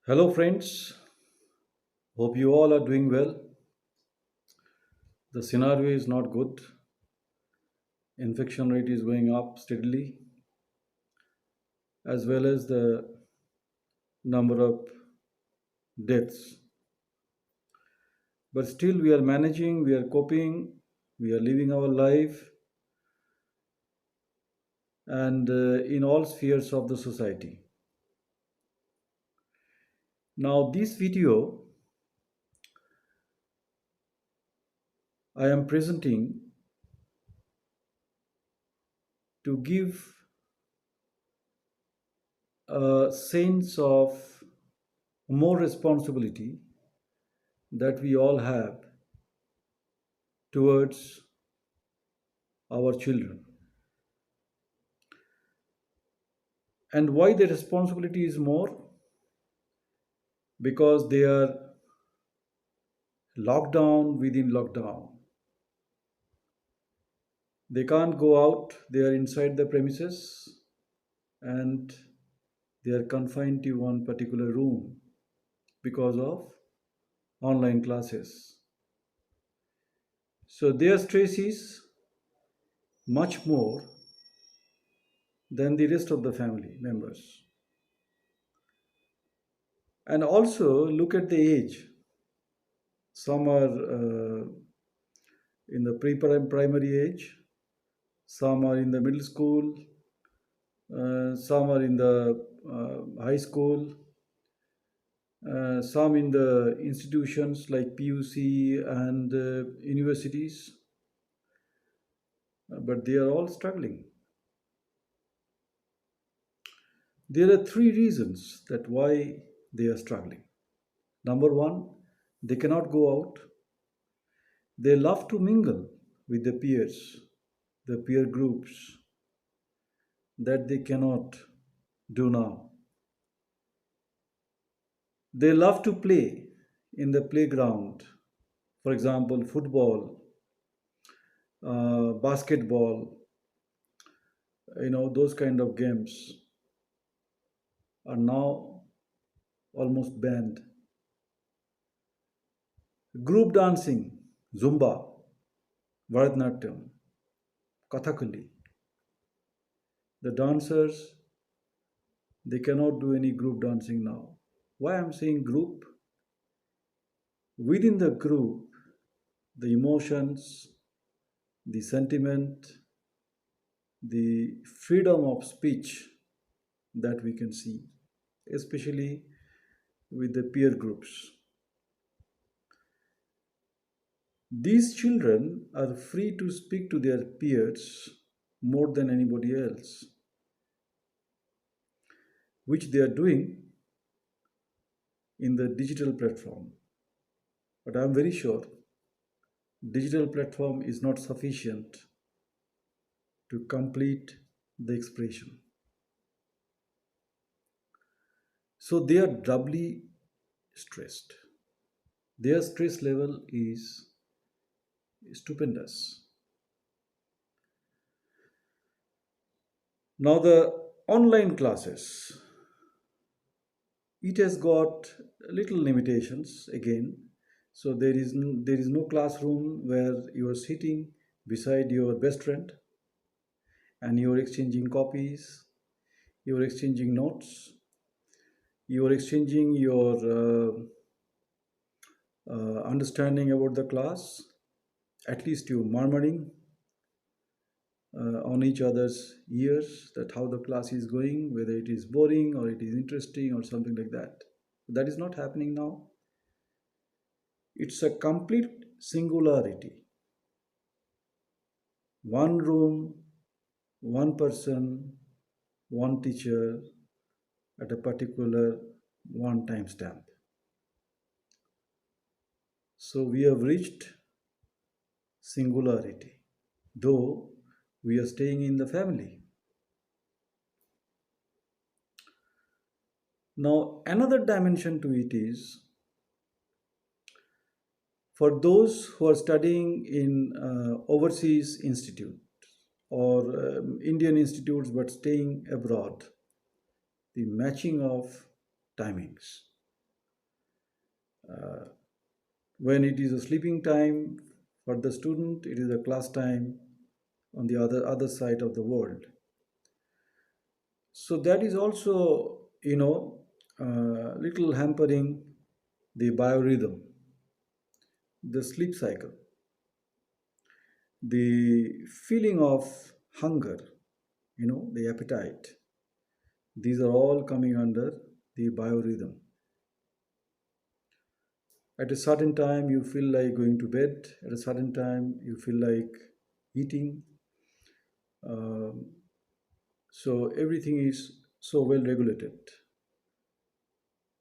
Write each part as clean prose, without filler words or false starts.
Hello, friends. Hope you all are doing well. The scenario is not good. Infection rate is going up steadily, as well as the number of deaths. But still, we are managing, we are coping, we are living our life, and in all spheres of the society. Now, this video I am presenting to give a sense of more responsibility that we all have towards our children. And why the responsibility is more? Because they are locked down within lockdown. They can't go out, they are inside the premises, and they are confined to one particular room because of online classes. So their stress is much more than the rest of the family members. And also look at the age. Some are in the primary age, some are in the middle school, some are in the high school, some in the institutions like PUC and universities, but they are all struggling. There are three reasons that why they are struggling. Number one, they cannot go out. They love to mingle with the peers, the peer groups that they cannot do now. They love to play in the playground, for example, football, basketball, those kind of games are now almost banned. Group dancing, Zumba, Bharatanatyam, Kathakali. The dancers, they cannot do any group dancing now. Why I'm saying group? Within the group, the emotions, the sentiment, the freedom of speech that we can see, especially with the peer groups. These children are free to speak to their peers more than anybody else, which they are doing in the digital platform. But I'm very sure digital platform is not sufficient to complete the expression. So they are doubly stressed. Their stress level is stupendous. Now the online classes, it has got little limitations again. So there is no classroom where you are sitting beside your best friend and you are exchanging copies, you are exchanging notes, you are exchanging your understanding about the class, at least you murmuring on each other's ears that how the class is going, whether it is boring or it is interesting or something like that. That is not happening now. It's a complete singularity. One room, one person, one teacher at a particular one time stamp. So we have reached singularity, though we are staying in the family. Now, another dimension to it is for those who are studying in overseas institute or Indian institutes but staying abroad, the matching of timings. When it is a sleeping time for the student, it is a class time on the other side of the world. So that is also, little hampering the biorhythm, the sleep cycle, the feeling of hunger, the appetite. These are all coming under the biorhythm. At a certain time, you feel like going to bed. At a certain time, you feel like eating. Um, so everything is so well regulated.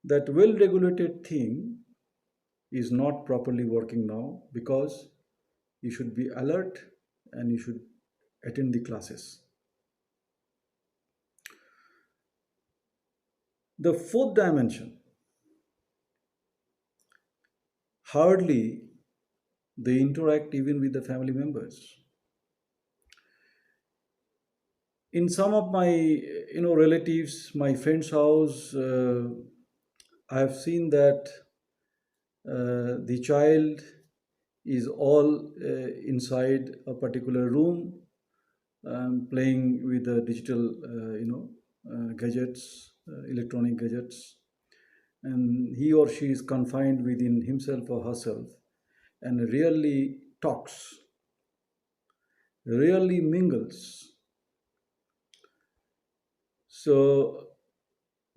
That well regulated thing is not properly working now because you should be alert and you should attend the classes. The fourth dimension, hardly they interact even with the family members. In some of my relatives, my friend's house, I have seen that the child is all inside a particular room, playing with the digital gadgets, electronic gadgets, and he or she is confined within himself or herself and rarely talks, rarely mingles. So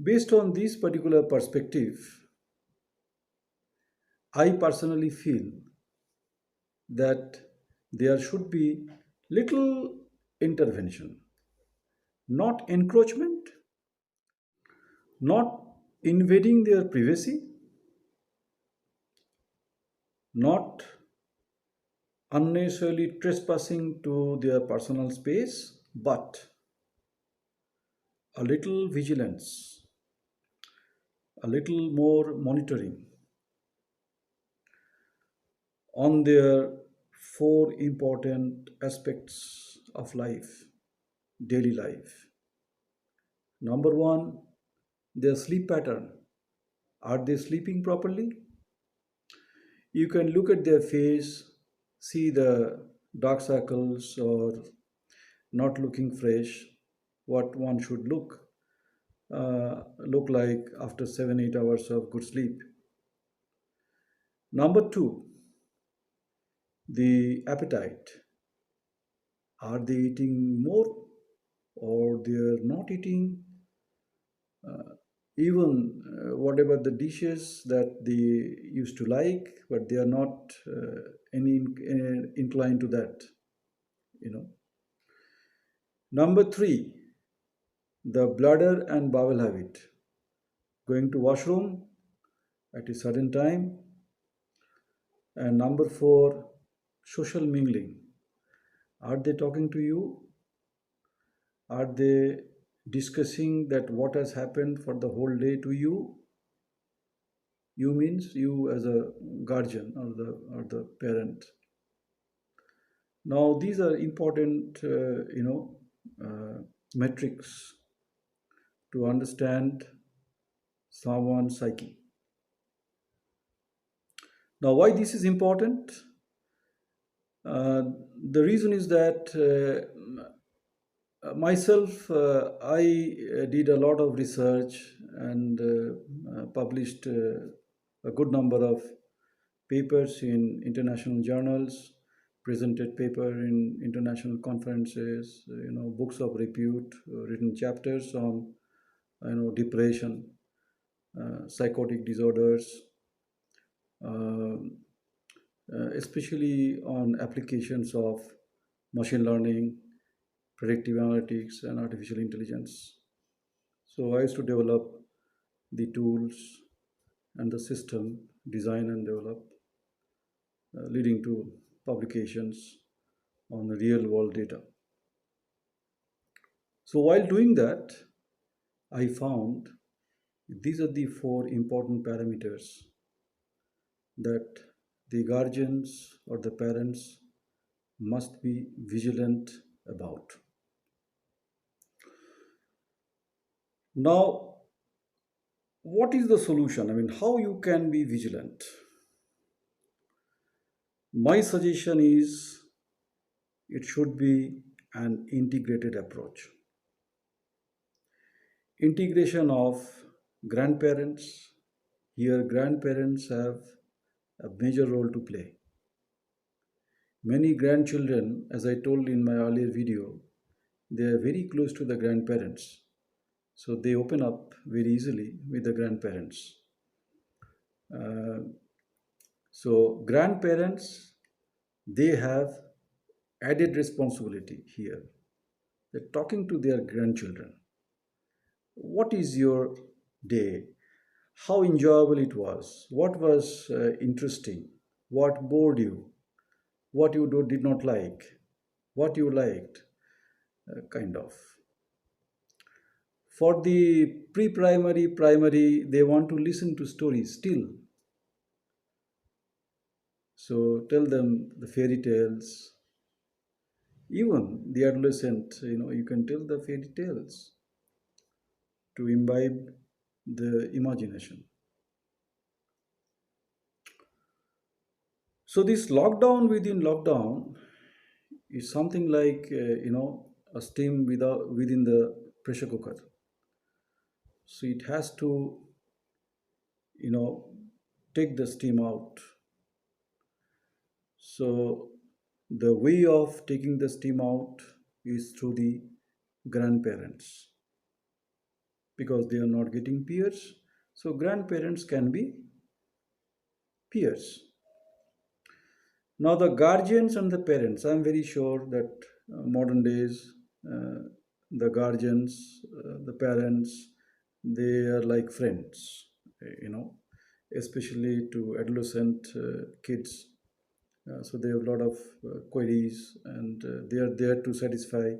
based on this particular perspective, I personally feel that there should be little intervention, not encroachment, not invading their privacy, not unnecessarily trespassing to their personal space, but a little vigilance, a little more monitoring on their four important aspects of life, daily life. Number one, their sleep pattern. Are they sleeping properly? You can look at their face, see the dark circles or not looking fresh, what one should look like after 7 8 hours of good sleep. Number two, the appetite. Are they eating more or they are not eating? Even whatever the dishes that they used to like, but they are not any inclined to that. You know. Number three, the bladder and bowel habit. Going to washroom at a certain time. And number four, social mingling. Are they talking to you? Are they discussing that what has happened for the whole day to you? You means you as a guardian or the parent. Now these are important, metrics to understand someone's psyche. Now, why this is important? Uh, the reason is that myself, I did a lot of research and published a good number of papers in international journals, presented paper in international conferences, books of repute, written chapters on, depression, psychotic disorders, um, especially on applications of machine learning, predictive analytics, and artificial intelligence. So I used to develop the tools and the system, design and develop, leading to publications on the real world data. So while doing that, I found these are the four important parameters that the guardians or the parents must be vigilant about. Now, What is the solution? I mean, how you can be vigilant? My suggestion is it should be an integrated approach. Integration of grandparents. Here, grandparents have a major role to play. Many grandchildren, as I told in my earlier video, they are very close to the grandparents. So they open up very easily with the grandparents. Uh, so grandparents, they have added responsibility here. They're talking to their grandchildren. What is your day? How enjoyable it was? What was interesting? What bored you? What you did not like? What you liked? Kind of. For the pre-primary, primary, they want to listen to stories still. So tell them the fairy tales. Even the adolescent, you can tell the fairy tales to imbibe the imagination. So this lockdown within lockdown is something like a steam within the pressure cooker. So it has to you know take the steam out. So the way of taking the steam out is through the grandparents because they are not getting peers. So grandparents can be peers. Now the guardians and the parents, I'm very sure that modern days, the guardians, the parents, they are like friends, especially to adolescent kids. So they have a lot of queries and they are there to satisfy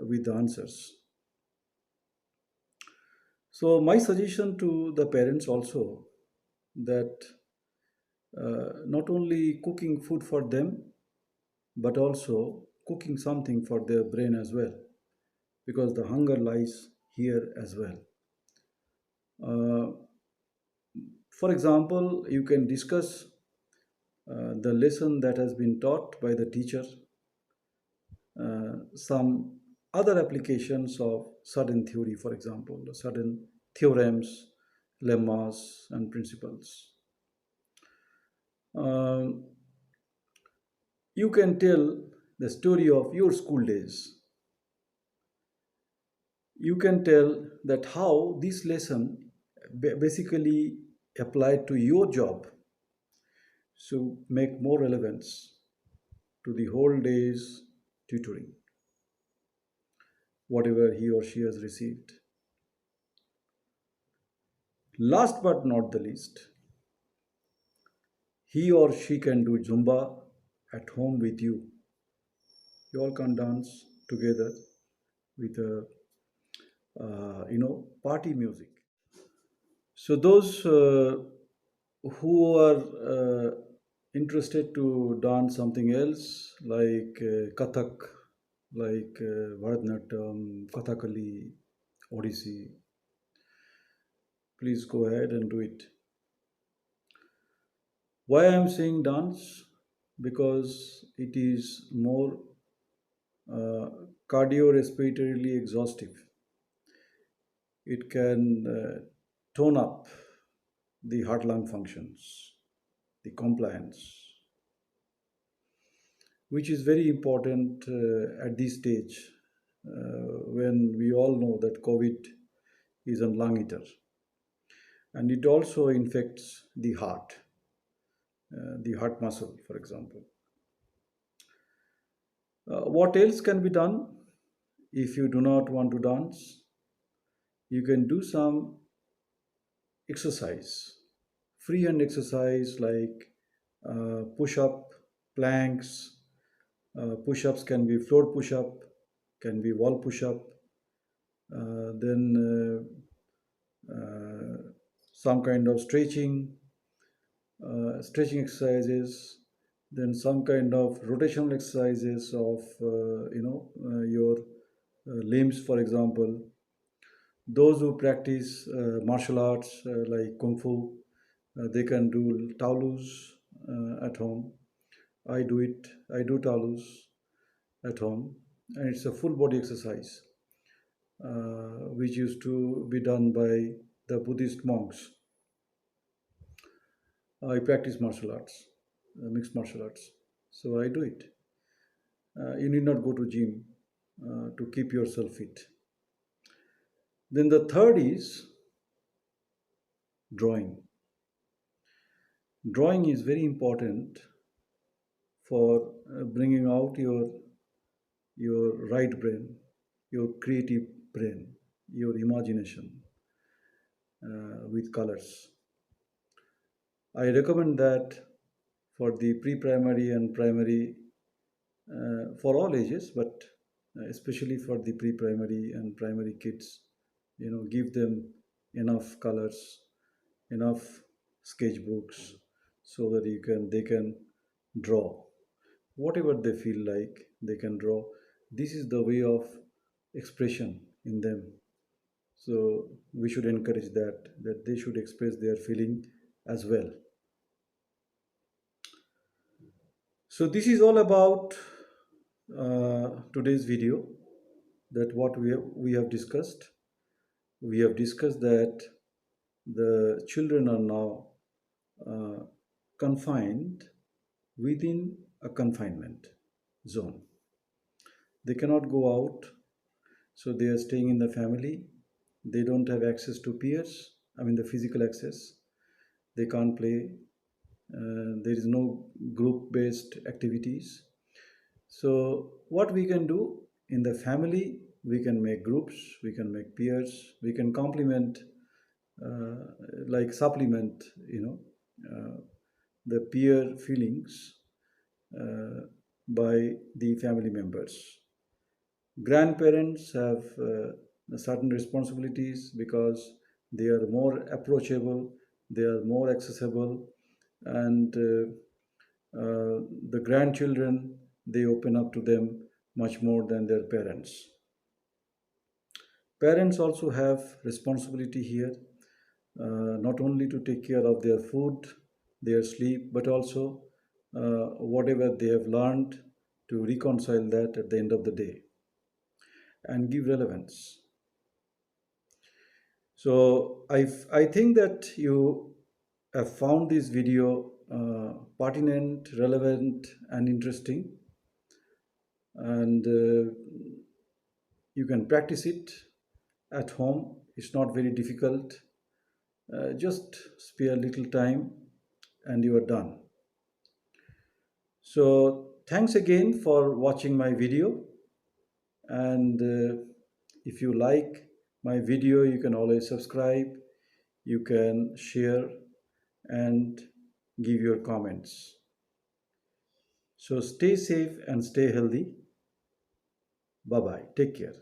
with the answers. So my suggestion to the parents also that not only cooking food for them, but also cooking something for their brain as well, because the hunger lies here as well. Uh, for example, you can discuss the lesson that has been taught by the teacher, some other applications of certain theory, for example, certain theorems, lemmas, and principles. Um, you can tell the story of your school days. You can tell that how this lesson basically applied to your job, so make more relevance to the whole day's tutoring, whatever he or she has received. Last but not the least, he or she can do Zumba at home with you. You all can dance together with a party music. So those who are interested to dance something else like Kathak, like Bharatanatyam, Kathakali, Odissi, please go ahead and do it. Why I am saying dance? Because it is more uh, cardiorespiratorily exhaustive. It can tone up the heart lung functions, the compliance, which is very important at this stage when we all know that COVID is a lung eater and it also infects the heart muscle, for example. What else can be done if you do not want to dance? You can do some exercise, free hand exercise like push up, planks. Push ups can be floor push up, can be wall push up, then some kind of stretching exercises, then some kind of rotational exercises of your limbs, for example, Those who practice martial arts like kung fu, they can do taolus at home. I do it. I do taolus at home, and it's a full body exercise, which used to be done by the Buddhist monks. I practice martial arts, mixed martial arts, so I do it. You need not go to gym to keep yourself fit. Then the third is drawing. Drawing is very important for bringing out your right brain, your creative brain, your imagination with colors. I recommend that for the pre-primary and primary, for all ages, but especially for the pre-primary and primary kids. Give them enough colors, enough sketchbooks, so that they can draw whatever they feel like. They can draw. This is the way of expression in them. So we should encourage that they should express their feeling as well. So this is all about today's video. That what we have discussed. We have discussed that the children are now uh, confined within a confinement zone. They cannot go out, so they are staying in the family. They don't have access to peers. I mean, the physical access. They can't play. There is no group-based activities. So, what we can do in the family, we can make groups, we can make peers, we can complement, uh, like supplement, the peer feelings uh, by the family members. Grandparents have certain responsibilities because they are more approachable, they are more accessible, and the grandchildren, they open up to them much more than their parents. Parents also have responsibility here, not only to take care of their food, their sleep, but also whatever they have learned, to reconcile that at the end of the day and give relevance. So I think that you have found this video pertinent, relevant, and interesting, and you can practice it at home. It's not very difficult. Just spare little time, and you are done. So thanks again for watching my video, and if you like my video, you can always subscribe, you can share, and give your comments. So stay safe and stay healthy. Bye bye. Take care.